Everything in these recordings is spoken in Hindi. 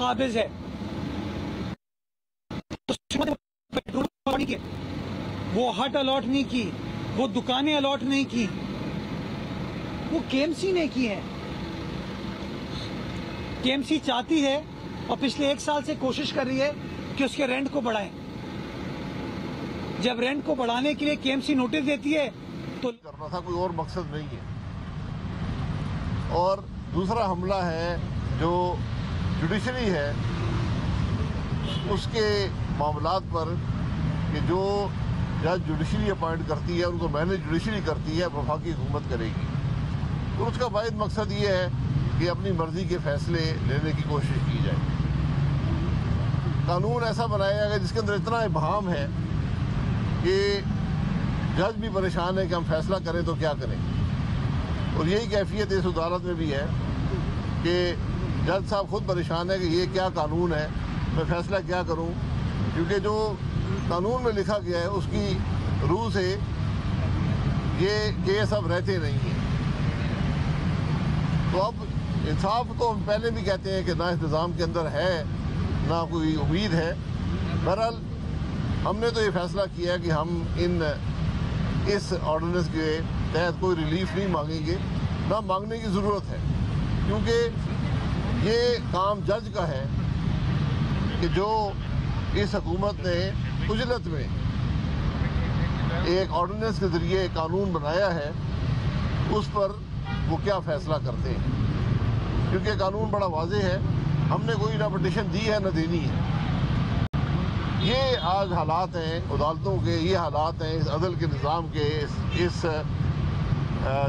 काबिज है, वो हट अलॉट नहीं की, वो दुकानें अलॉट नहीं की, वो केएमसी ने की है। केएमसी चाहती है और पिछले 1 साल से कोशिश कर रही है कि उसके रेंट को बढ़ाएं। जब रेंट को बढ़ाने के लिए केएमसी नोटिस देती है तो करना था, कोई और मकसद नहीं है। और दूसरा हमला है जो जुडिशरी है उसके मामलात पर कि जो जज जुडिशरी अपॉइंट करती है उनको मैनेज जुडिशरी करती है, वफाकी हुकूमत करेगी। तो उसका वाहिद मकसद ये है कि अपनी मर्जी के फैसले लेने की कोशिश की जाए। कानून ऐसा बनाया गया जिसके अंदर इतना इबहाम है कि जज भी परेशान है कि हम फैसला करें तो क्या करें। और यही कैफियत इस अदालत में भी है कि जज साहब खुद परेशान है कि ये क्या कानून है, मैं फैसला क्या करूं, क्योंकि जो कानून में लिखा गया है उसकी रूह से ये केस अब रहते नहीं हैं। तो अब इंसाफ तो हम पहले भी कहते हैं कि ना इंतज़ाम के अंदर है ना कोई उम्मीद है। बहरहाल हमने तो ये फैसला किया कि हम इस ऑर्डिनेंस के तहत कोई रिलीफ नहीं मांगेंगे, ना मांगने की ज़रूरत है, क्योंकि ये काम जज का है कि जो इस हुकूमत ने उजलत में एक ऑर्डिनेंस के ज़रिए कानून बनाया है उस पर वो क्या फ़ैसला करते हैं। क्योंकि कानून बड़ा वाज़ेह है, हमने कोई ना पटिशन दी है ना देनी है। ये आज हालात हैं अदालतों के, ये हालात हैं इस अदल के निज़ाम के, इस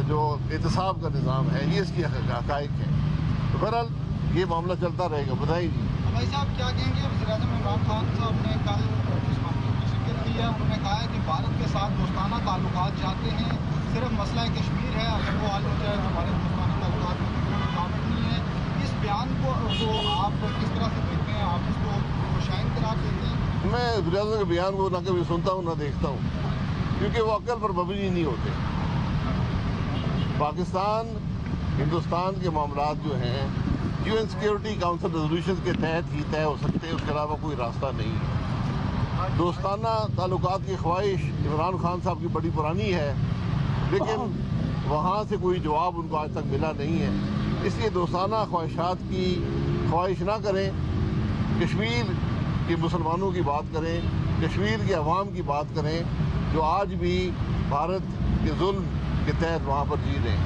जो एहतसाब का निज़ाम है, ये इसकी हक़ाइक़ है। तो बहरहाल ये मामला चलता रहेगा। बताइए जी भाई साहब क्या कहेंगे? वज़ीर-ए-आज़म इमरान खान साहब ने कल इस मामले की शिरकत की है। उन्होंने कहा है कि भारत के साथ दोस्ताना ताल्लुकात चाहते हैं, सिर्फ मसला कश्मीर है, अगर वो हल हो जाए तो हमारे दोस्ताना ताल्लुकात में कोई रुकावट नहीं है। इस बयान को आप किस तरह से देखते हैं? आप इसको शाइन करार देते हैं? मैं वज़ीर-ए-आज़म के बयान को ना कभी सुनता हूँ ना देखता हूँ, क्योंकि वो अक्ल पर मबनी नहीं होते। पाकिस्तान हिंदुस्तान के मामलात जो हैं UN सिक्योरिटी काउंसिल रेजोल्यूशन के तहत ही तय हो सकते हैं, उसके अलावा कोई रास्ता नहीं है। दोस्ताना ताल्लुकात की ख्वाहिश इमरान खान साहब की बड़ी पुरानी है, लेकिन वहाँ से कोई जवाब उनको आज तक मिला नहीं है। इसलिए दोस्ताना ख्वाहिशात की ख्वाहिश ना करें, कश्मीर के मुसलमानों की बात करें, कश्मीर के अवाम की बात करें जो आज भी भारत के जुल्म के तहत वहाँ पर जी रहे हैं।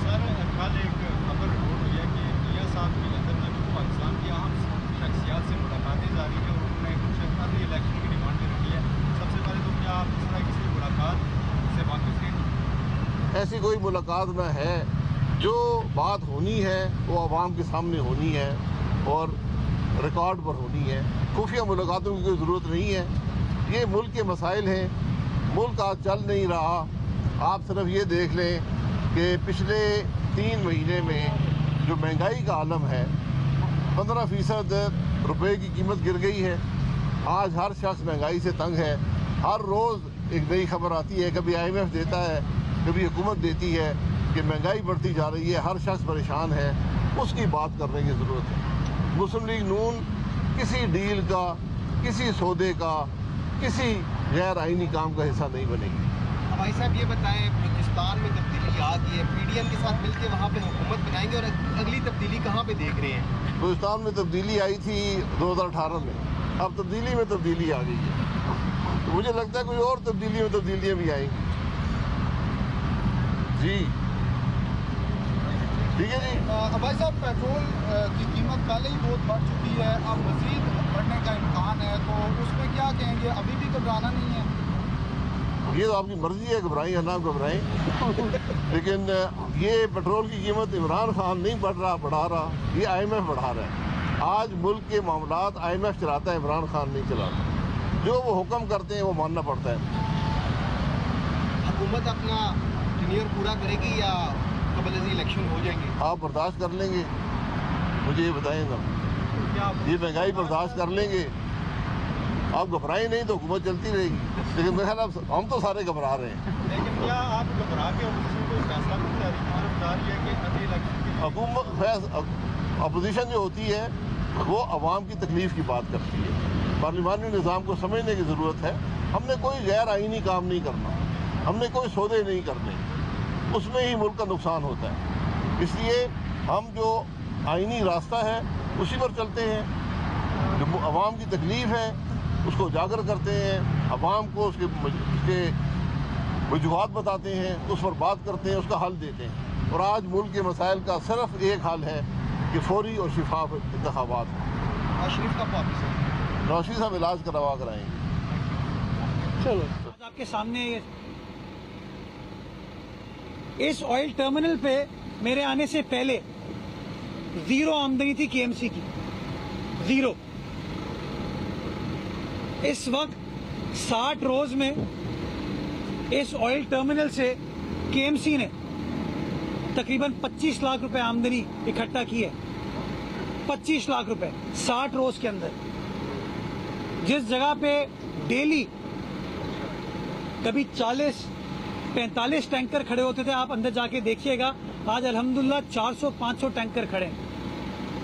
सर कल एक खबर रिपोर्ट हुई है कि मियां साहब की लंदन में पाकिस्तान की अहम शख्सियात से मुलाकातें जारी हैं और उन्होंने कुछ अर्ली इलेक्शन की डिमांड भी रखी है। सबसे पहले तो क्या आप इस तरह किसी मुलाकात से वाकिफ हैं? ऐसी कोई मुलाकात न है। जो बात होनी है वो आवाम के सामने होनी है और रिकॉर्ड पर होनी है। खुफिया मुलाकातों की कोई ज़रूरत नहीं है। ये मुल्क के मसाइल हैं, मुल्क आज चल नहीं रहा। आप सिर्फ ये देख लें कि पिछले 3 महीने में जो महंगाई का आलम है, 15% रुपए की कीमत गिर गई है। आज हर शख्स महंगाई से तंग है। हर रोज़ एक नई खबर आती है, कभी IMF देता है, कभी हुकूमत देती है कि महंगाई बढ़ती जा रही है, हर शख्स परेशान है। उसकी बात करने की ज़रूरत है। मुस्लिम लीग नून किसी डील का, किसी सौदे का, किसी गैर आइनी काम का हिस्सा नहीं बनेगी। भाई साहब ये बताएं, बलूचिस्तान में तब्दीली आ गई है, PDM के साथ मिलकर वहाँ पे हुकूमत बनाएंगे और अगली तब्दीली कहाँ पे देख रहे हैं? बलूचिस्तान में तब्दीली आई थी 2018 में, अब तब्दीली में तब्दीली आ गई है। तो मुझे लगता है कोई और तब्दीलियाँ भी आएंगी। जी ठीक है जी। भाई साहब पेट्रोल की कीमत पहले ही बहुत बढ़ चुकी है, अब मज़ीद बढ़ने का इम्कान है, तो उसमें क्या कहेंगे? अभी भी घबराना नहीं है? ये तो आपकी मर्जी है, घबराएं या ना घबराएं। लेकिन ये पेट्रोल की कीमत इमरान खान नहीं बढ़ा रहा, ये IMF बढ़ा रहा है। आज मुल्क के मामलात IMF चलाता है, इमरान खान नहीं चलाता। जो वो हुक्म करते हैं वो मानना पड़ता है। हुकूमत अपना टेन्योर पूरा करेगी या कबल इलेक्शन हो जाएंगे? आप बर्दाश्त कर लेंगे? मुझे ये बताएं ना, ये महंगाई बर्दाश्त कर लेंगे? आप घबराएं नहीं तो हुकूमत चलती रहेगी। लेकिन मेरे ख्याल हम तो सारे घबरा रहे हैं। लेकिन क्या आप घबरा के फैसला करने बता रही है कि हुकूमत अपोजिशन जो होती है वो अवाम की तकलीफ की बात करती है। पार्लिमानी निज़ाम को समझने की ज़रूरत है। हमने कोई गैर आइनी काम नहीं करना, हमने कोई सौदे नहीं करने, उसमें ही मुल्क का नुकसान होता है। इसलिए हम जो आइनी रास्ता है उसी पर चलते हैं। जो अवाम की तकलीफ है उसको उजागर करते हैं, अवाम को उसके वजूहात बताते हैं, उस पर बात करते हैं, उसका हल देते हैं। और आज मुल्क के मसाइल का सिर्फ एक हल है कि फौरी और शिफाफ इंतखाबात हो। शरीफ का वापस है, नौशी साहब इलाज करवा कर आएंगे। चलो आपके सामने इस ऑयल टर्मिनल पे मेरे आने से पहले जीरो आमदनी थी केएमसी की, जीरो। इस वक्त 60 रोज में इस ऑयल टर्मिनल से केएमसी ने तकरीबन 25 लाख रुपए आमदनी इकट्ठा की है। 25 लाख रुपए 60 रोज के अंदर। जिस जगह पे डेली कभी 40-45 टैंकर खड़े होते थे, आप अंदर जाके देखिएगा, आज अल्हम्दुलिल्लाह 400-500 टैंकर खड़े हैं।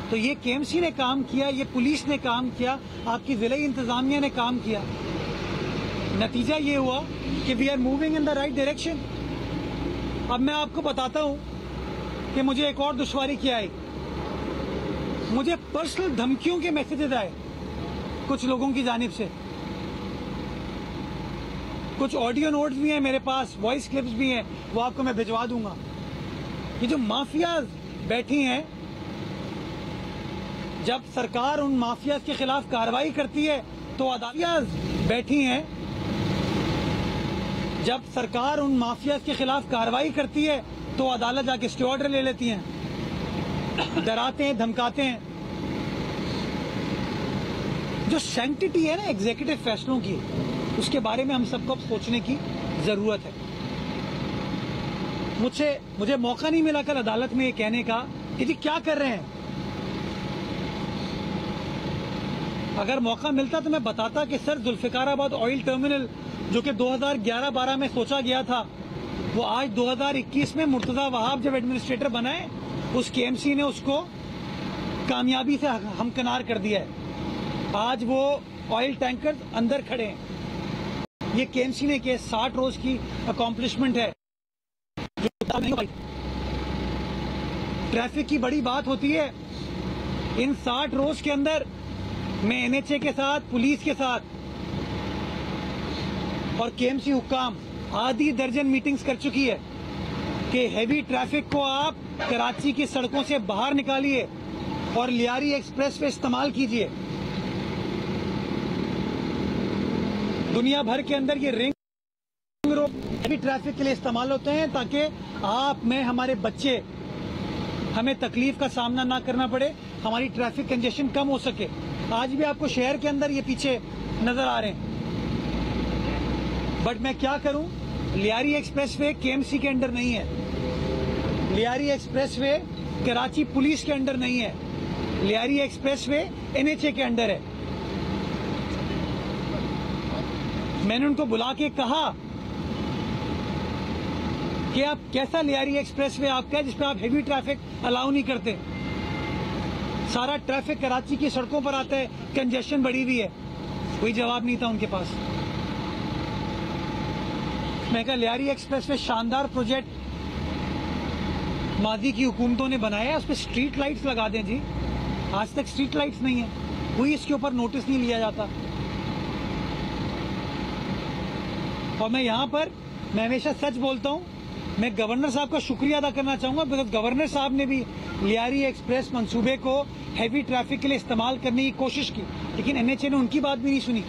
तो ये केएमसी ने काम किया, ये पुलिस ने काम किया, आपकी जिले इंतजामिया ने काम किया। नतीजा ये हुआ कि we are moving in the right direction. अब मैं आपको बताता हूं कि मुझे एक और दुश्वारी क्या आई। मुझे पर्सनल धमकियों के मैसेजेस आए कुछ लोगों की जानिब से। कुछ ऑडियो नोट्स भी हैं मेरे पास, वॉइस क्लिप्स भी हैं, वो आपको मैं भिजवा दूंगा। ये जो माफियाज बैठी हैं, जब सरकार उन माफियाज के खिलाफ कार्रवाई करती है तो अदालत बैठी हैं, जब सरकार उन माफियाज के खिलाफ कार्रवाई करती है तो अदालत जाके स्टे ऑर्डर ले लेती हैं, डराते हैं, धमकाते हैं। जो सैंक्टिटी है ना एग्जीक्यूटिव फैसलों की, उसके बारे में हम सबको सोचने की जरूरत है। मुझे मौका नहीं मिला कल अदालत में ये कहने का कि जी क्या कर रहे हैं। अगर मौका मिलता तो मैं बताता कि सर जुल्फिकाराबाद ऑयल टर्मिनल जो कि 2011-12 में सोचा गया था, वो आज 2021 में मुर्तजा वहाब जब एडमिनिस्ट्रेटर बनाए, उस केएमसी ने उसको कामयाबी से हमकिनार कर दिया है। आज वो ऑयल टैंकर अंदर खड़े हैं। ये केएमसी ने के 60 रोज की अकॉम्प्लिशमेंट है। ट्रैफिक की बड़ी बात होती है। इन 60 रोज के अंदर मैं एनएचए के साथ, पुलिस के साथ और केएमसी हुक्काम आधी दर्जन मीटिंग्स कर चुकी है कि हैवी ट्रैफिक को आप कराची की सड़कों से बाहर निकालिए और लियारी एक्सप्रेस वे इस्तेमाल कीजिए। दुनिया भर के अंदर ये रिंग रोड हैवी ट्रैफिक के लिए इस्तेमाल होते हैं ताकि आप, मैं, हमारे बच्चे, हमें तकलीफ का सामना ना करना पड़े, हमारी ट्रैफिक कंजेशन कम हो सके। आज भी आपको शहर के अंदर ये पीछे नजर आ रहे हैं। बट मैं क्या करूं, लियारी एक्सप्रेसवे केएमसी के अंडर नहीं है, लियारी एक्सप्रेसवे कराची पुलिस के अंडर नहीं है, लियारी एक्सप्रेसवे एनएचए के अंडर है। मैंने उनको बुला के कहा कि आप कैसा लियारी एक्सप्रेसवे आपका है जिसपे आप हेवी ट्रैफिक अलाउ नहीं करते। सारा ट्रैफिक कराची की सड़कों पर आता है, कंजेशन बढ़ी हुई है। कोई जवाब नहीं था उनके पास। मैं कहा लियारी एक्सप्रेसवे शानदार प्रोजेक्ट मादी की हुकूमतों ने बनाया है, उस पर स्ट्रीट लाइट्स लगा दें जी। आज तक स्ट्रीट लाइट्स नहीं है, कोई इसके ऊपर नोटिस नहीं लिया जाता। और मैं यहाँ पर हमेशा सच बोलता हूँ। मैं गवर्नर साहब का शुक्रिया अदा करना चाहूंगा, बिकॉज गवर्नर साहब ने भी लियारी एक्सप्रेस मंसूबे को हैवी ट्रैफिक के लिए इस्तेमाल करने की कोशिश की, लेकिन एनएचए ने उनकी बात भी नहीं सुनी।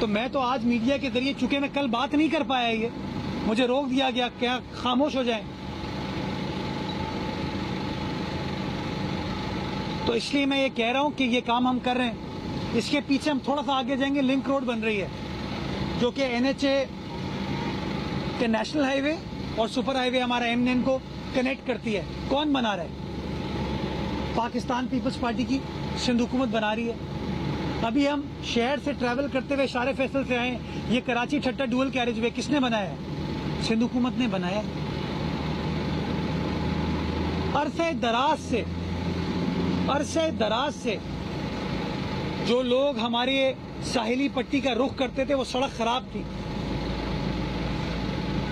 तो मैं तो आज मीडिया के जरिए, चूंकि मैं कल बात नहीं कर पाया, ये मुझे रोक दिया गया, क्या खामोश हो जाएं। तो इसलिए मैं ये कह रहा हूं कि ये काम हम कर रहे हैं। इसके पीछे हम थोड़ा सा आगे जाएंगे, लिंक रोड बन रही है जो कि एनएचए के नेशनल हाईवे और सुपर हाईवे हमारा एमएन को कनेक्ट करती है। कौन बना रहा है? पाकिस्तान पीपल्स पार्टी की सिंध हुकूमत बना रही है। अभी हम शहर से ट्रैवल करते हुए शारे फैसल से आए। ये कराची ठट्टा डुअल कैरेज वे किसने बनाया है? सिंध हुकूमत ने बनाया। अरसे दराज से अरसे दराज से जो लोग हमारे साहिली पट्टी का रुख करते थे, वो सड़क खराब थी।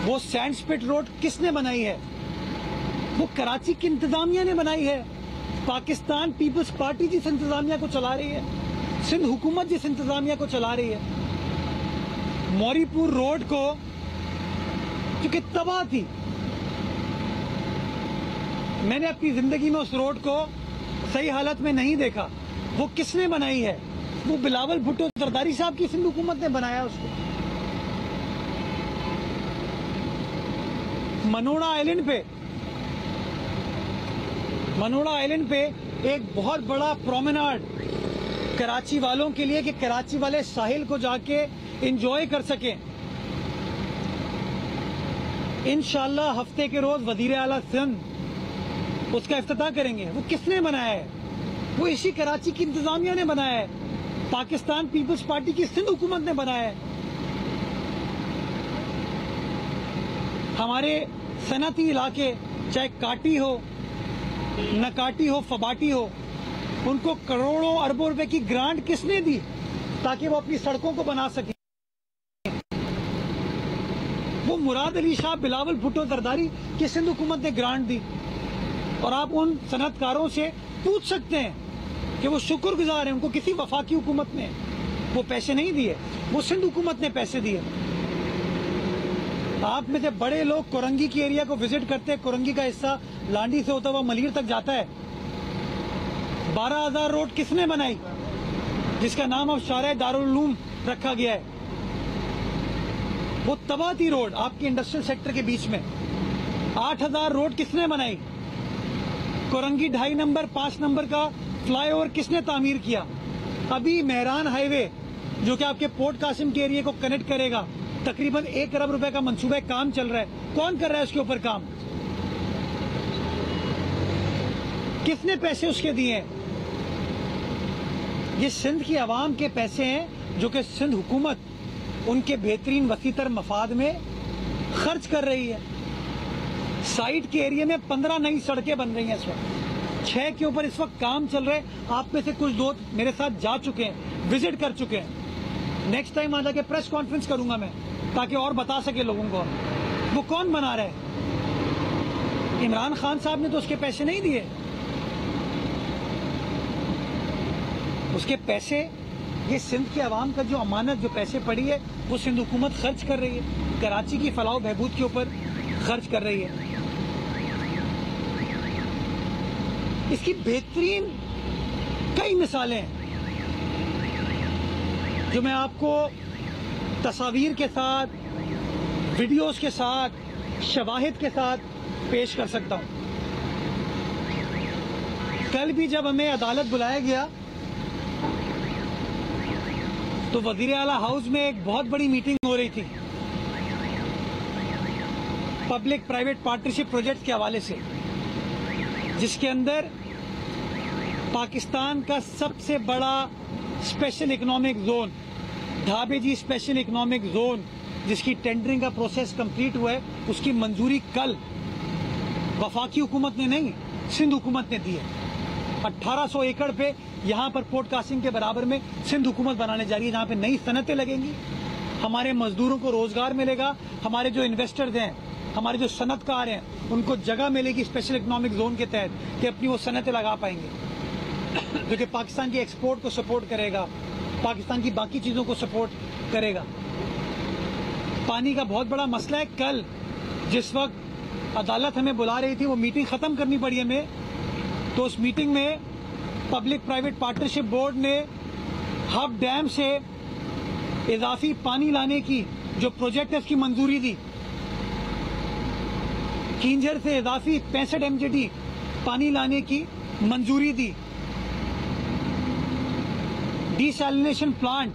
वो सैंडस्पिट रोड किसने बनाई है? वो कराची की इंतजामिया ने बनाई है। पाकिस्तान पीपल्स पार्टी जिस इंतजामिया को चला रही है, सिंध हुकूमत जिस इंतजामिया को चला रही है, मौरीपुर रोड को जो कि तबाह थी, मैंने अपनी जिंदगी में उस रोड को सही हालत में नहीं देखा। वो किसने बनाई है? वो बिलावल भुट्टो जरदारी साहब की सिंध हुकूमत ने बनाया उसको। मनोड़ा आइलैंड पे एक बहुत बड़ा प्रोमेनाड कराची वालों के लिए कि कराची वाले साहिल को जाके एंजॉय कर सकें। इंशाअल्लाह हफ्ते के रोज वजीर आला सिंध उसका इफ्तिताह करेंगे। वो किसने बनाया है? वो इसी कराची की इंतजामिया ने बनाया है। पाकिस्तान पीपल्स पार्टी की सिंध हुकूमत ने बनाया है। हमारे सनती इलाके, चाहे काटी हो, नकाटी हो, फबाटी हो, उनको करोड़ों अरबों रुपए की ग्रांट किसने दी ताकि वो अपनी सड़कों को बना सके? वो मुराद अली शाह, बिलावल भुट्टो जरदारी की सिंध हुकूमत ने ग्रांट दी। और आप उन सनतकारों से पूछ सकते हैं कि वो शुक्रगुजार हैं, उनको किसी वफाकी हुकूमत ने वो पैसे नहीं दिए, वो सिंध हुकूमत ने पैसे दिए। आप में से बड़े लोग कोरंगी की एरिया को विजिट करते हैं। कोरंगी का हिस्सा लांडी से होता हुआ मलीर तक जाता है। 12,000 रोड किसने बनाई, जिसका नाम अब शारे दारुल उलूम रखा गया है? वो तबाह थी रोड आपके इंडस्ट्रियल सेक्टर के बीच में। 8,000 रोड किसने बनाई? कोरंगी 2.5 नंबर 5 नंबर का फ्लाईओवर किसने तामीर किया? अभी मेहरान हाईवे जो कि आपके पोर्ट कासिम के एरिया को कनेक्ट करेगा, तकरीबन 1 अरब रुपए का मंसूबा काम चल रहा है। कौन कर रहा है उसके ऊपर काम? किसने पैसे उसके दिए हैं? ये सिंध की आवाम के पैसे हैं जो कि सिंध हुकूमत उनके बेहतरीन वसीतर मफाद में खर्च कर रही है। साइट के एरिया में 15 नई सड़कें बन रही हैं इस वक्त। 6 के ऊपर इस वक्त काम चल रहे हैं। आप में से कुछ दोस्त मेरे साथ जा चुके हैं, विजिट कर चुके हैं। नेक्स्ट टाइम आ जाके प्रेस कॉन्फ्रेंस करूंगा मैं, ताकि और बता सके लोगों को वो कौन बना रहा है। इमरान खान साहब ने तो उसके पैसे नहीं दिए। उसके पैसे, ये सिंध के अवाम का जो अमानत, जो पैसे पड़ी है, वो सिंध हुकूमत खर्च कर रही है। कराची की फलाह बहबूद के ऊपर खर्च कर रही है। इसकी बेहतरीन कई मिसालें हैं जो मैं आपको तस्वीर के साथ, वीडियोस के साथ, शवाहिद के साथ पेश कर सकता हूं। कल भी जब हमें अदालत बुलाया गया तो वजीर आला हाउस में एक बहुत बड़ी मीटिंग हो रही थी पब्लिक प्राइवेट पार्टनरशिप प्रोजेक्ट के हवाले से, जिसके अंदर पाकिस्तान का सबसे बड़ा special economic zone, Dhabeji special economic zone, जिसकी टेंडरिंग का प्रोसेस कंप्लीट हुआ है, उसकी मंजूरी कल वफाकी हुकूमत ने नहीं, सिंध हुकूमत ने दी है। 1800 एकड़ पे यहाँ पर पोर्ट कासिम के बराबर में सिंध हुकूमत बनाने जा रही है, जहाँ पे नई सनतें लगेंगी, हमारे मजदूरों को रोजगार मिलेगा, हमारे जो इन्वेस्टर्स हैं, हमारे जो सनतकार हैं, उनको जगह मिलेगी स्पेशल इकोनॉमिक जोन के तहत कि अपनी वो सनतें लगा पाएंगे, जो कि पाकिस्तान की एक्सपोर्ट को सपोर्ट करेगा, पाकिस्तान की बाकी चीज़ों को सपोर्ट करेगा। पानी का बहुत बड़ा मसला है। कल जिस वक्त अदालत हमें बुला रही थी, वो मीटिंग ख़त्म करनी पड़ी हमें, तो उस मीटिंग में पब्लिक प्राइवेट पार्टनरशिप बोर्ड ने हब डैम से इजाफी पानी लाने की जो प्रोजेक्ट है उसकी मंजूरी दी। किंजर से इजाफी 65 MJD पानी लाने की मंजूरी दी। डिसैलिनेशन प्लांट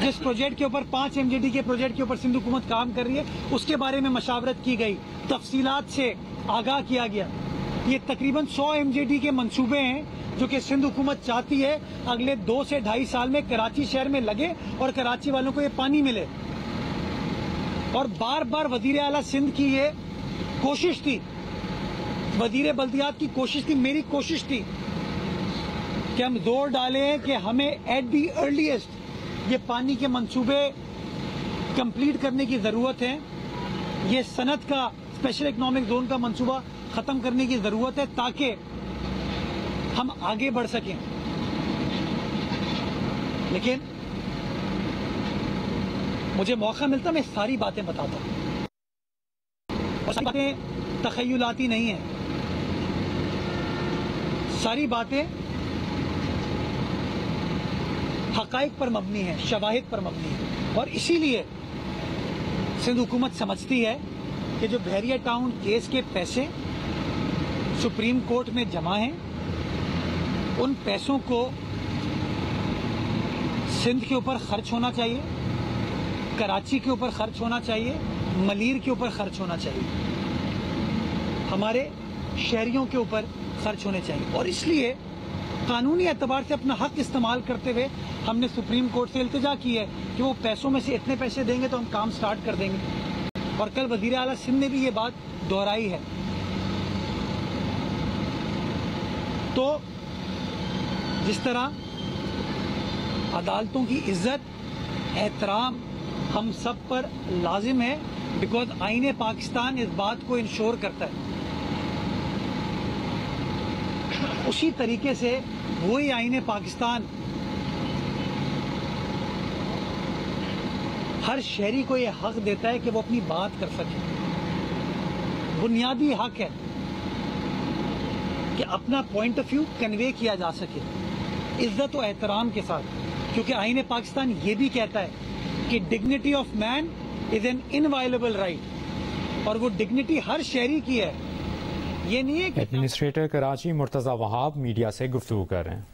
जिस प्रोजेक्ट के ऊपर 5 MJD के प्रोजेक्ट के ऊपर सिंध हुकूमत काम कर रही है, उसके बारे में मशावरत की गई, तफसीलात से आगाह किया गया। ये तकरीबन 100 MJD के मंसूबे हैं जो कि सिंध हुकूमत चाहती है अगले 2 से 2.5 साल में कराची शहर में लगे और कराची वालों को ये पानी मिले। और बार बार वजीर आला सिंध की ये कोशिश थी, वजीर बल्दियात की कोशिश थी, मेरी कोशिश थी कि हम जोर डालें कि हमें एट दी अर्लीस्ट ये पानी के मंसूबे कंप्लीट करने की जरूरत है। ये सनत का स्पेशल इकोनॉमिक जोन का मंसूबा खत्म करने की जरूरत है ताकि हम आगे बढ़ सकें। लेकिन मुझे मौका मिलता मैं सारी बातें बताता और सारी बातें तखय्युलाती नहीं है, सारी बातें हकाइक पर मबनी है, शवाहिद पर मबनी है। और इसीलिए सिंध हुकूमत समझती है कि जो बहरिया टाउन केस के पैसे सुप्रीम कोर्ट में जमा हैं, उन पैसों को सिंध के ऊपर खर्च होना चाहिए, कराची के ऊपर खर्च होना चाहिए, मलीर के ऊपर खर्च होना चाहिए, हमारे शहरियों के ऊपर खर्च होने चाहिए। और इसलिए कानूनी एतबार से अपना हक इस्तेमाल करते हुए हमने सुप्रीम कोर्ट से इल्तिजा की है कि वो पैसों में से इतने पैसे देंगे तो हम काम स्टार्ट कर देंगे। और कल वजीर आला सिंध ने भी ये बात दोहराई है। तो जिस तरह अदालतों की इज्जत एहतराम हम सब पर लाजिम है, बिकॉज आईने पाकिस्तान इस बात को इंश्योर करता है, उसी तरीके से वही आईने पाकिस्तान हर शहरी को यह हक देता है कि वो अपनी बात कर सके। बुनियादी हक है कि अपना पॉइंट ऑफ व्यू कन्वे किया जा सके इज्जत और एहतराम के साथ, क्योंकि आईने पाकिस्तान ये भी कहता है कि dignity of man is an inviolable right, और वो डिग्निटी हर शहरी की है। ये नहीं है कि एडमिनिस्ट्रेटर कराची मुर्तजा वहाब मीडिया से गुफ्तगू कर रहे हैं।